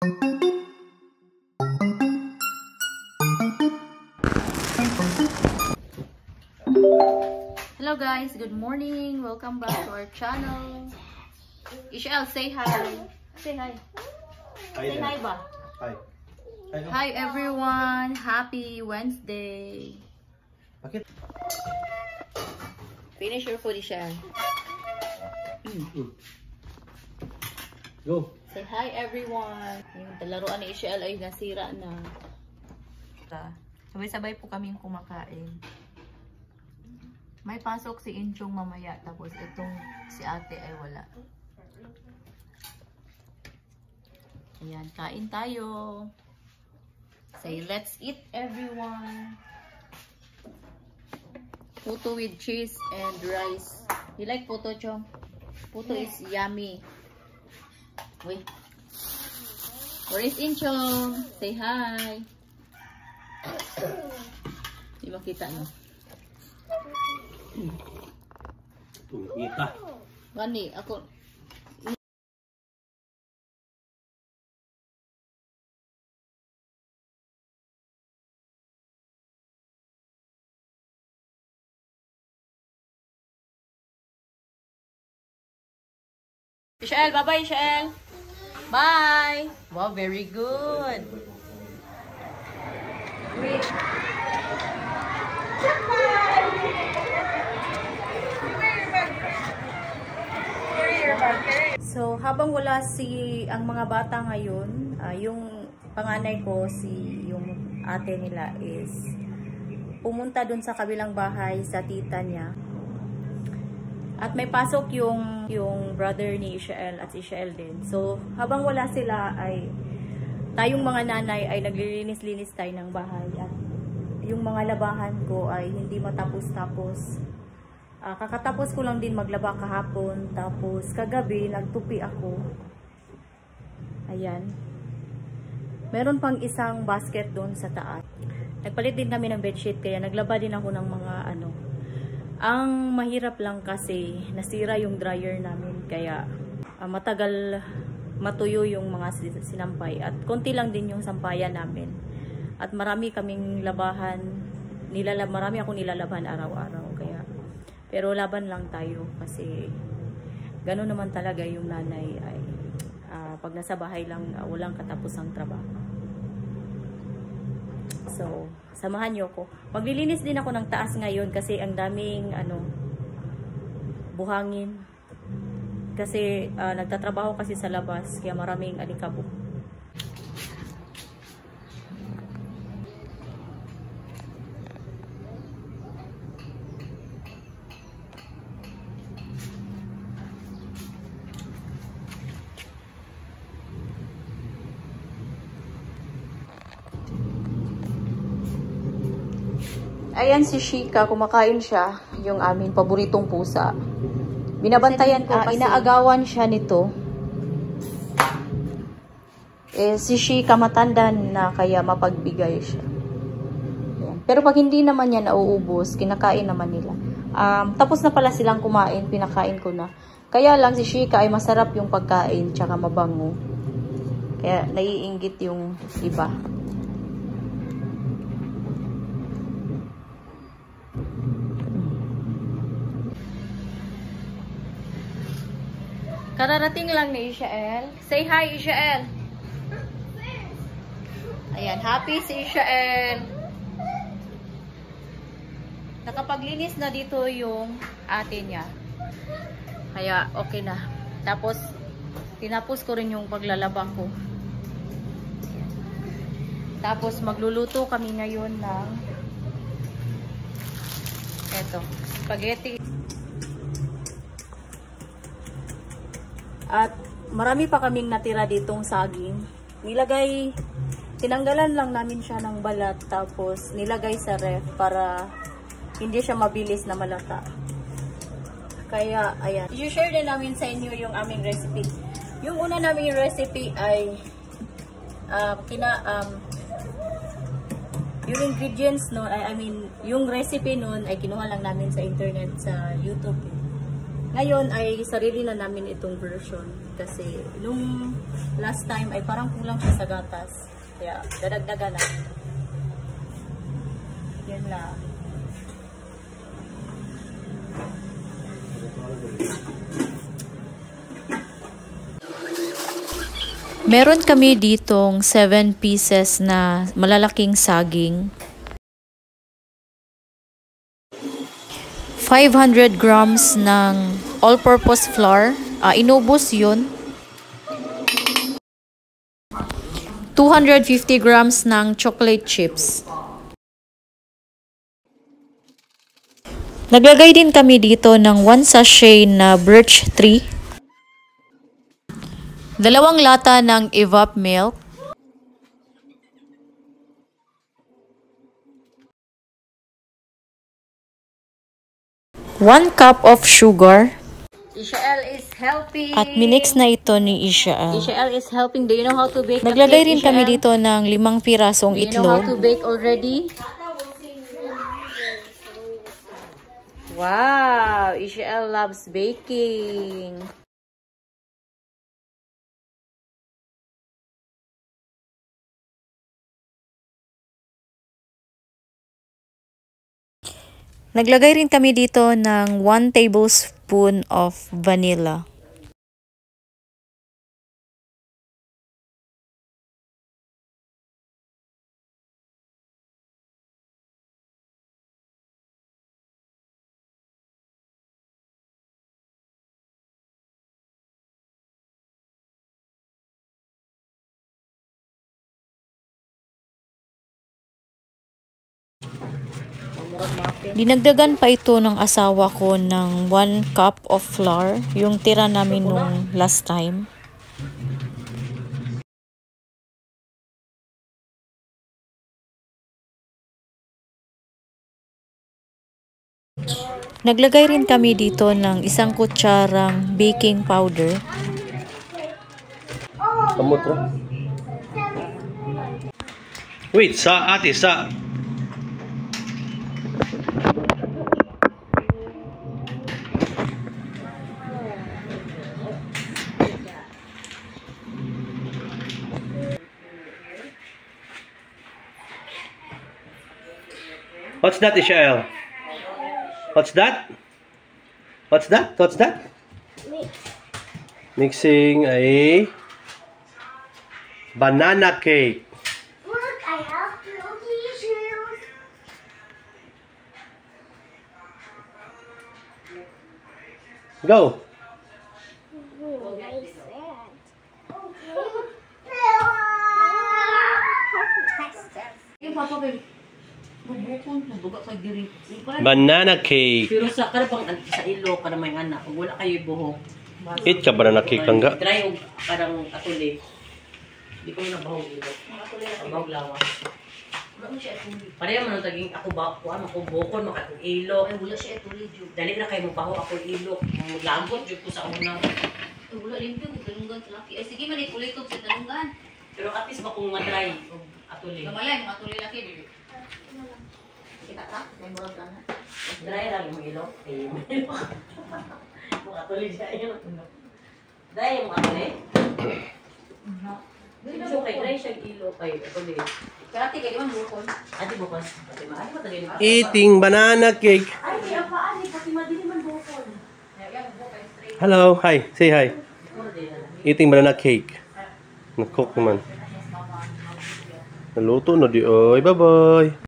Hello guys, good morning. Welcome back to our channel. Ishel, say hi. Say hi. Say hi ba? Hi. Hi everyone. Happy Wednesday. Bakit? Finish your food, Ishel. Go. Say hi everyone. Yung laruan ni Ishel ay nasira na. Sabay-sabay po kaming kumakain. May pasok si Inchong mamaya, tapos itong si ate ay wala. Ayan, kain tayo. Say, let's eat everyone. Puto with cheese and rice. You like puto, Chong? Puto is yummy. Wait. Where is Inchong? Say hi. Di ba kita, no? Tumita. Gani, ako. Ishel, bye-bye, Ishel. Bye. Wow, very good. Wait. So, habang wala ang mga bata ngayon, yung panganay ko, yung ate nila is pumunta dun sa kabilang bahay sa tita niya. At may pasok yung brother ni Ishel at si Ishel din. So, habang wala sila ay tayong mga nanay ay naglilinis-linis tayo ng bahay. At yung mga labahan ko ay hindi matapos-tapos. Kakatapos ko lang din maglaba kahapon, tapos kagabi nagtupi ako. Ayan. Meron pang isang basket doon sa taas. Nagpalit din kami ng bedsheet, kaya naglaba din ako ng mga ano. Ang mahirap lang kasi nasira yung dryer namin, kaya matagal matuyo yung mga sinampay. At konti lang din yung sampayan namin. At marami kaming labahan, marami akong nilalaban araw-araw, kaya pero laban lang tayo kasi gano'n naman talaga yung nanay ay pag nasa bahay lang walang katapusang trabaho. So, samahan niyo ko. Maglilinis din ako ng taas ngayon kasi ang daming buhangin. Kasi nagtatrabaho kasi sa labas kaya maraming alikabok. Ayan si Shika, kumakain siya, yung aming paboritong pusa. Binabantayan ko kasi inaagawan siya nito. Si Shika matanda na kaya mapagbigay siya. Ayan. Pero pag hindi naman niya nauubos, kinakain naman nila. Tapos na pala silang kumain, pinakain ko na. Kaya lang si Shika ay masarap yung pagkain, tsaka mabango. Kaya naiinggit yung iba. Kararating lang ni Ishel. Say hi, Ishel. Ayan, happy si Ishel. Nakapaglinis na dito yung ate niya. Kaya okay na. Tapos, tinapos ko rin yung paglalaba ko. Tapos, magluluto kami ngayon ng eto, spaghetti. At marami pa kaming natira ditong saging. Tinanggalan lang namin siya ng balat, tapos nilagay sa ref para hindi siya mabilis na malata. Kaya, ayan. I-share din namin sa inyo yung aming recipe. Yung una naming recipe ay yung ingredients nun, yung recipe nun ay kinuha lang namin sa internet, sa YouTube. Ngayon ay sarili na namin itong version kasi nung last time ay parang kulang siya sa gatas. Kaya dadagdagan na. Yan lang. Meron kami ditong 7 pieces na malalaking saging. 500 grams ng all-purpose flour. Inubos yun. 250 grams ng chocolate chips. Naglagay din kami dito ng 1 sachet na birch tree. 2 lata ng evap milk. 1 cup of sugar. Ishael is helping. At minix na ito ni Ishael. Ishael is helping. Do you know how to bake? Naglagay rin kami dito ng 5 pirasong itlog. Do you know how to bake already? Wow! Ishael loves baking. Naglagay rin kami dito ng 1 tablespoon of vanilla. Dinagdagan pa ito ng asawa ko ng 1 cup of flour, yung tira namin nung last time. Naglagay rin kami dito ng 1 kutsarang baking powder. Wait, sa ate, sa... What's that, Ishael? What's that? What's that? What's that? Mixing a banana cake. Look, I have cookie shoes. Go. Banana cake. Pero sa karabang sa ilo para may anak, kung wala kayo buhok. Eat ka banana cake lang ga. Dry o parang atuli. Hindi ko na bahog ilo. Bahog lawas. Pareha man ang taging ako ba ko ako bukod makatong ilo. Ay wala siya atuli jud. Dali na kay mo baho ako ilo. Lambot jud ko sa una. Wala limpyo kung talunggan sa laki. Ay sige man ituloy ko sa talunggan. Pero at least ba kung ma-dry atuli. Kamalay, mga tuloy laki. Kita ka? May murag lang na. Dry lang yung ilo. Ay, mo atuli siya yun. Dry yung atuli. So kay dry siya ilo kay atuli. Karati kay man bukon. Adi bukas. Adi mo tagay. Eating banana cake. Ay, kaya paani pati madili man bukon. Hello, hi. Say hi. Eating banana cake. Nakook naman. Naluto na di oy. Bye-bye.